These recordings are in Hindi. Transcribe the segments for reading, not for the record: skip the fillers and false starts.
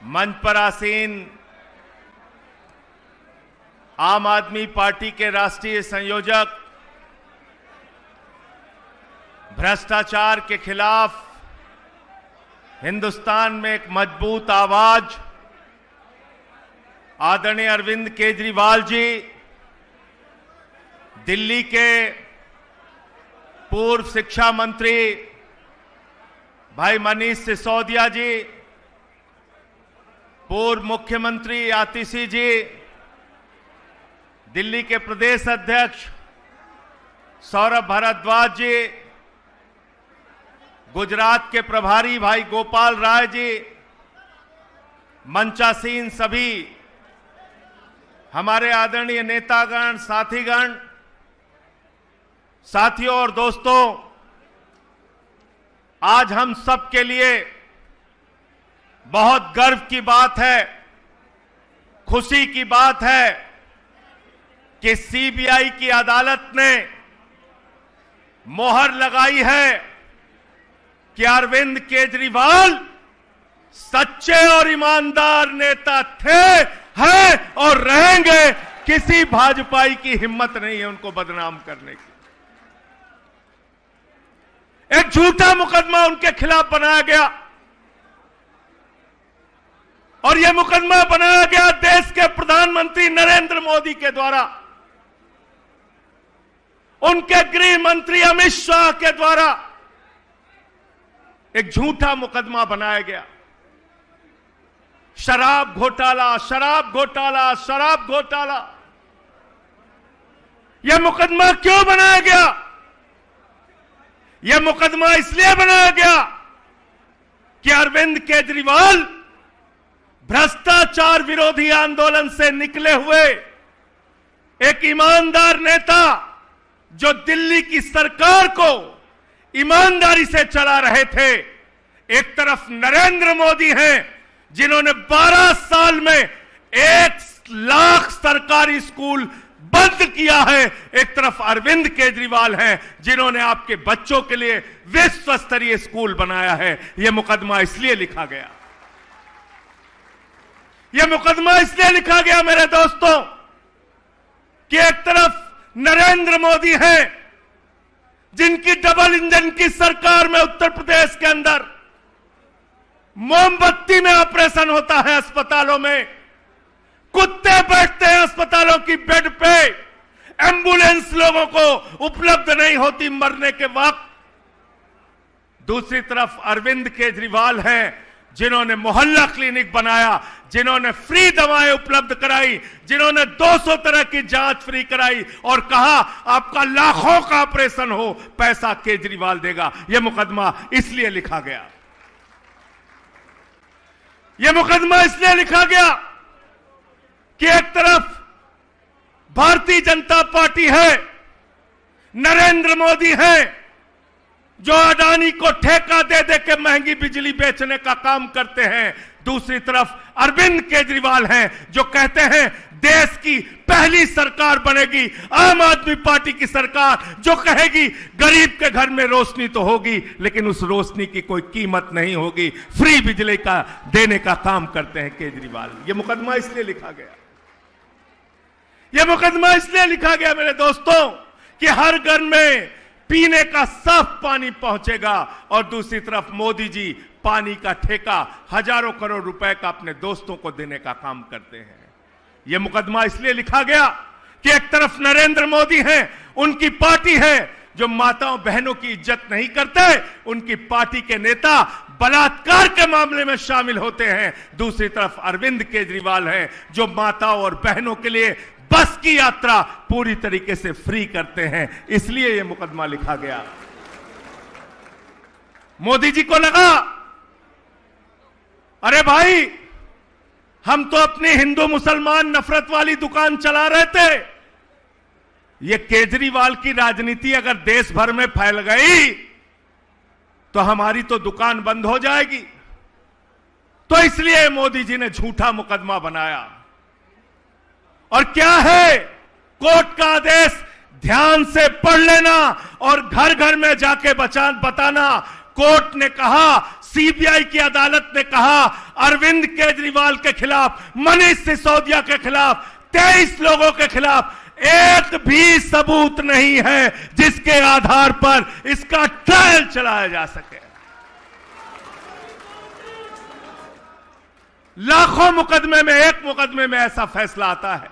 मंच पर आसीन आम आदमी पार्टी के राष्ट्रीय संयोजक, भ्रष्टाचार के खिलाफ हिंदुस्तान में एक मजबूत आवाज आदरणीय अरविंद केजरीवाल जी, दिल्ली के पूर्व शिक्षा मंत्री भाई मनीष सिसोदिया जी, पूर्व मुख्यमंत्री आतिशी जी, दिल्ली के प्रदेश अध्यक्ष सौरभ भारद्वाज जी, गुजरात के प्रभारी भाई गोपाल राय जी, मंचासीन सभी हमारे आदरणीय नेतागण, साथीगण, साथियों और दोस्तों, आज हम सब के लिए बहुत गर्व की बात है, खुशी की बात है कि सीबीआई की अदालत ने मोहर लगाई है कि अरविंद केजरीवाल सच्चे और ईमानदार नेता थे, हैं और रहेंगे। किसी भाजपाई की हिम्मत नहीं है उनको बदनाम करने की। एक झूठा मुकदमा उनके खिलाफ बनाया गया और यह मुकदमा बनाया गया देश के प्रधानमंत्री नरेंद्र मोदी के द्वारा, उनके गृह मंत्री अमित शाह के द्वारा एक झूठा मुकदमा बनाया गया। शराब घोटाला, शराब घोटाला, शराब घोटाला। यह मुकदमा क्यों बनाया गया? यह मुकदमा इसलिए बनाया गया कि अरविंद केजरीवाल भ्रष्टाचार विरोधी आंदोलन से निकले हुए एक ईमानदार नेता, जो दिल्ली की सरकार को ईमानदारी से चला रहे थे। एक तरफ नरेंद्र मोदी हैं जिन्होंने 12 साल में 1 लाख सरकारी स्कूल बंद किया है, एक तरफ अरविंद केजरीवाल हैं जिन्होंने आपके बच्चों के लिए विश्व स्तरीय स्कूल बनाया है। यह मुकदमा इसलिए लिखा गया, यह मुकदमा इसलिए लिखा गया मेरे दोस्तों कि एक तरफ नरेंद्र मोदी हैं जिनकी डबल इंजन की सरकार में उत्तर प्रदेश के अंदर मोमबत्ती में ऑपरेशन होता है, अस्पतालों में कुत्ते बैठते हैं अस्पतालों की बेड पे, एम्बुलेंस लोगों को उपलब्ध नहीं होती मरने के वक्त। दूसरी तरफ अरविंद केजरीवाल हैं जिन्होंने मोहल्ला क्लिनिक बनाया, जिन्होंने फ्री दवाएं उपलब्ध कराई, जिन्होंने 200 तरह की जांच फ्री कराई और कहा आपका लाखों का ऑपरेशन हो, पैसा केजरीवाल देगा। यह मुकदमा इसलिए लिखा गया, यह मुकदमा इसलिए लिखा गया कि एक तरफ भारतीय जनता पार्टी है, नरेंद्र मोदी है जो अडानी को ठेका दे दे के महंगी बिजली बेचने का काम करते हैं, दूसरी तरफ अरविंद केजरीवाल हैं जो कहते हैं देश की पहली सरकार बनेगी आम आदमी पार्टी की सरकार, जो कहेगी गरीब के घर में रोशनी तो होगी लेकिन उस रोशनी की कोई कीमत नहीं होगी, फ्री बिजली का देने का काम करते हैं केजरीवाल। यह मुकदमा इसलिए लिखा गया, यह मुकदमा इसलिए लिखा गया मेरे दोस्तों कि हर घर में पीने का साफ पानी पहुंचेगा और दूसरी तरफ मोदी जी पानी का ठेका हजारों करोड़ रुपए का अपने दोस्तों को देने का काम करते हैं। यह मुकदमा इसलिए लिखा गया कि एक तरफ नरेंद्र मोदी हैं, उनकी पार्टी है जो माताओं बहनों की इज्जत नहीं करते, उनकी पार्टी के नेता बलात्कार के मामले में शामिल होते हैं, दूसरी तरफ अरविंद केजरीवाल हैं जो माताओं और बहनों के लिए बस की यात्रा पूरी तरीके से फ्री करते हैं। इसलिए यह मुकदमा लिखा गया। मोदी जी को लगा अरे भाई हम तो अपनी हिंदू मुसलमान नफरत वाली दुकान चला रहे थे, ये केजरीवाल की राजनीति अगर देश भर में फैल गई तो हमारी तो दुकान बंद हो जाएगी। तो इसलिए मोदी जी ने झूठा मुकदमा बनाया। और क्या है कोर्ट का आदेश ध्यान से पढ़ लेना और घर घर में जाके बताना। कोर्ट ने कहा, सीबीआई की अदालत ने कहा अरविंद केजरीवाल के खिलाफ, मनीष सिसोदिया के खिलाफ, 23 लोगों के खिलाफ एक भी सबूत नहीं है जिसके आधार पर इसका ट्रायल चलाया जा सके। लाखों मुकदमे में एक मुकदमे में ऐसा फैसला आता है,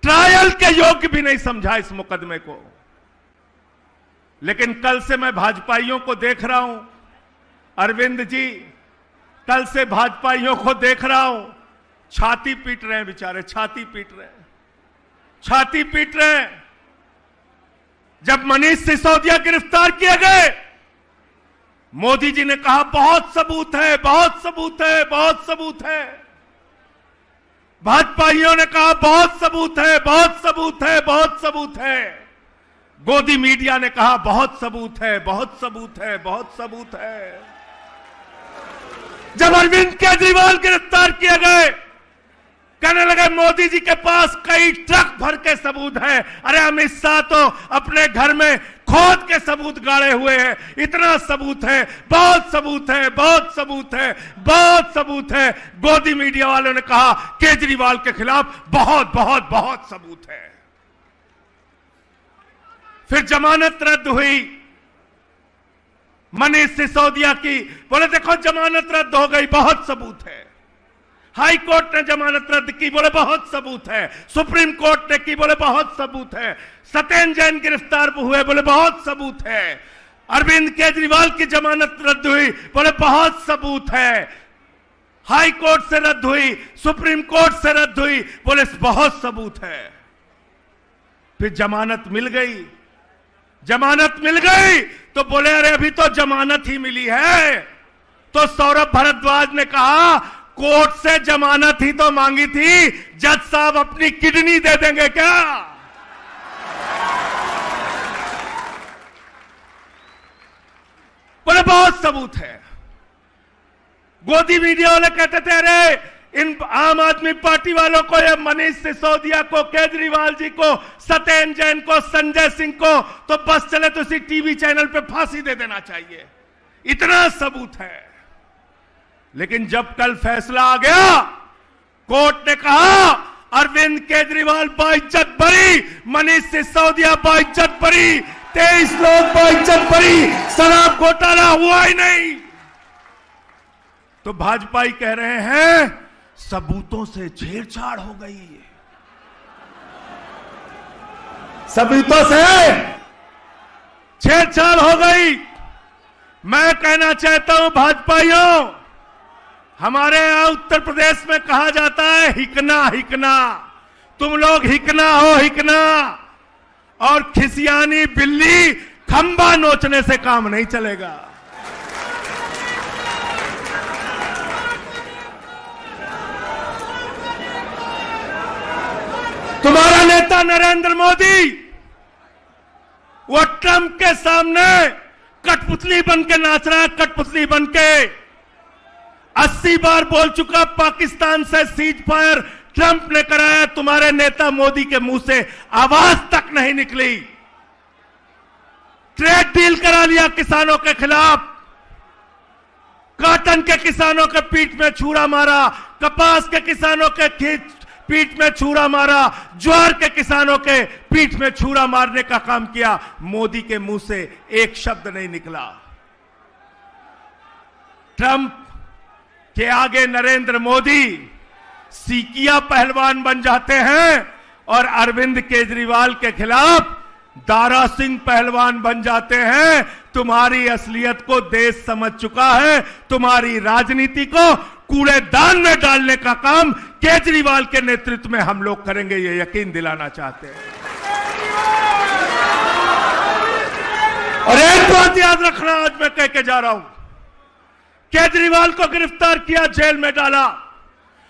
ट्रायल के योग्य भी नहीं समझा इस मुकदमे को। लेकिन कल से मैं भाजपाइयों को देख रहा हूं, अरविंद जी, कल से भाजपाइयों को देख रहा हूं, छाती पीट रहे हैं बेचारे, छाती पीट रहे हैं, छाती पीट रहे हैं। जब मनीष सिसोदिया गिरफ्तार किए गए, मोदी जी ने कहा बहुत सबूत है, बहुत सबूत है, बहुत सबूत है। भाजपाइयों ने कहा बहुत सबूत है, बहुत सबूत है, बहुत सबूत है। गोदी मीडिया ने कहा बहुत सबूत है, बहुत सबूत है, बहुत सबूत है। जब अरविंद केजरीवाल गिरफ्तार किए गए, कहने लगे मोदी जी के पास कई ट्रक भर के सबूत हैं। अरे अमित शाह तो अपने घर में खोद के सबूत गाड़े हुए हैं, इतना सबूत है, बहुत सबूत है, बहुत सबूत है, बहुत सबूत है। गोदी मीडिया वालों ने कहा केजरीवाल के खिलाफ बहुत बहुत बहुत सबूत है। फिर जमानत रद्द हुई मनीष सिसोदिया की, बोले देखो जमानत रद्द हो गई, बहुत सबूत है। हाई कोर्ट ने जमानत रद्द की, बोले बहुत सबूत है। सुप्रीम कोर्ट ने की, बोले बहुत सबूत है। सत्येंद्र जैन गिरफ्तार हुए, बोले बहुत सबूत है। अरविंद केजरीवाल की जमानत रद्द हुई, बोले बहुत सबूत है। हाई कोर्ट से रद्द हुई, सुप्रीम कोर्ट से रद्द हुई, बोले बहुत सबूत है। फिर जमानत मिल गई, जमानत मिल गई तो बोले अरे अभी तो जमानत ही मिली है। तो सौरभ भारद्वाज ने कहा कोर्ट से जमानत ही तो मांगी थी, जज साहब अपनी किडनी दे देंगे क्या? बोले बहुत सबूत है। गोदी मीडिया वाले कहते थे अरे इन आम आदमी पार्टी वालों को, या मनीष सिसोदिया को, केजरीवाल जी को, सत्येंद्र जैन को, संजय सिंह को तो बस चले तो इसी टीवी चैनल पे फांसी दे देना चाहिए, इतना सबूत है। लेकिन जब कल फैसला आ गया, कोर्ट ने कहा अरविंद केजरीवाल बाइज्जत बरी, मनीष सिसोदिया बाइज्जत बरी, 23 लोग बाइज्जत बरी, शराब घोटाला हुआ ही नहीं। तो भाजपाई कह रहे हैं सबूतों से छेड़छाड़ हो गई, सबूतों से छेड़छाड़ हो गई। मैं कहना चाहता हूं भाजपाइयों, हमारे यहां उत्तर प्रदेश में कहा जाता है हिकना हिकना, तुम लोग हिकना हो हिकना, और खिसियानी बिल्ली खंबा नोचने से काम नहीं चलेगा। तुम्हारा नेता नरेंद्र मोदी वो ट्रंप के सामने कठपुतली बन के नाच रहा है, कठपुतली बन के 80 बार बोल चुका पाकिस्तान से सीज फायर ट्रंप ने कराया, तुम्हारे नेता मोदी के मुंह से आवाज तक नहीं निकली। ट्रेड डील करा लिया किसानों के खिलाफ, कॉटन के किसानों के पीठ में छुरा मारा, कपास के किसानों के पीठ में छुरा मारा, ज्वार के किसानों के पीठ में छुरा मारने का काम किया। मोदी के मुंह से एक शब्द नहीं निकला। ट्रंप के आगे नरेंद्र मोदी सीकिया पहलवान बन जाते हैं और अरविंद केजरीवाल के खिलाफ दारा सिंह पहलवान बन जाते हैं। तुम्हारी असलियत को देश समझ चुका है, तुम्हारी राजनीति को कूड़ेदान में डालने का काम केजरीवाल के नेतृत्व में हम लोग करेंगे, ये यकीन दिलाना चाहते हैं। और एक बात याद रखना, आज मैं कह के जा रहा हूं, केजरीवाल को गिरफ्तार किया, जेल में डाला,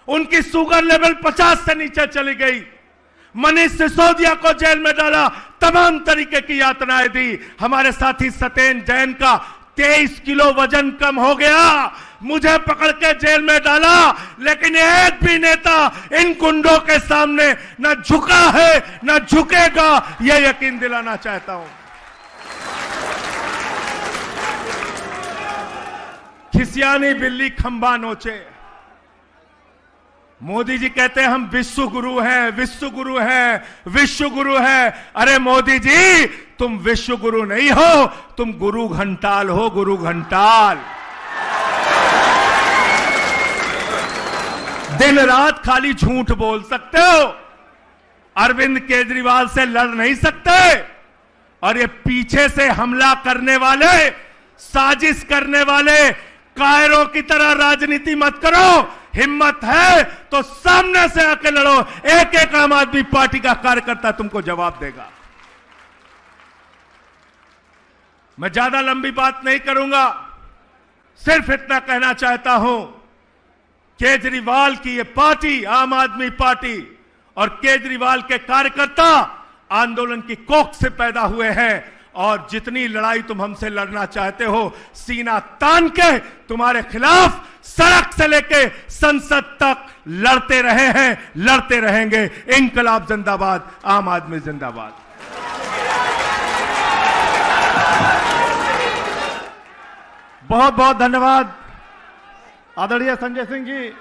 उनकी शुगर लेवल 50 से नीचे चली गई। मनीष सिसोदिया को जेल में डाला, तमाम तरीके की यातनाएं दी। हमारे साथी सत्येंद्र जैन का 23 किलो वजन कम हो गया, मुझे पकड़ के जेल में डाला, लेकिन एक भी नेता इन गुंडों के सामने न झुका है न झुकेगा, यह यकीन दिलाना चाहता हूं। खिसियानी बिल्ली खंबा नोचे। मोदी जी कहते हैं हम विश्व गुरु हैं, विश्व गुरु हैं, विश्व गुरु हैं। अरे मोदी जी, तुम विश्व गुरु नहीं हो, तुम गुरु घंटाल हो, गुरु घंटाल। दिन रात खाली झूठ बोल सकते हो, अरविंद केजरीवाल से लड़ नहीं सकते। और ये पीछे से हमला करने वाले, साजिश करने वाले कायरों की तरह राजनीति मत करो। हिम्मत है तो सामने से आके लड़ो। एक एक आम आदमी पार्टी का कार्यकर्ता तुमको जवाब देगा। मैं ज्यादा लंबी बात नहीं करूंगा, सिर्फ इतना कहना चाहता हूं, केजरीवाल की ये पार्टी, आम आदमी पार्टी, और केजरीवाल के कार्यकर्ता आंदोलन की कोख से पैदा हुए हैं। और जितनी लड़ाई तुम हमसे लड़ना चाहते हो, सीना तान के तुम्हारे खिलाफ सड़क से लेके संसद तक लड़ते रहे हैं, लड़ते रहेंगे। इंकलाब जिंदाबाद, आम आदमी जिंदाबाद। बहुत बहुत धन्यवाद आदरणीय संजय सिंह जी।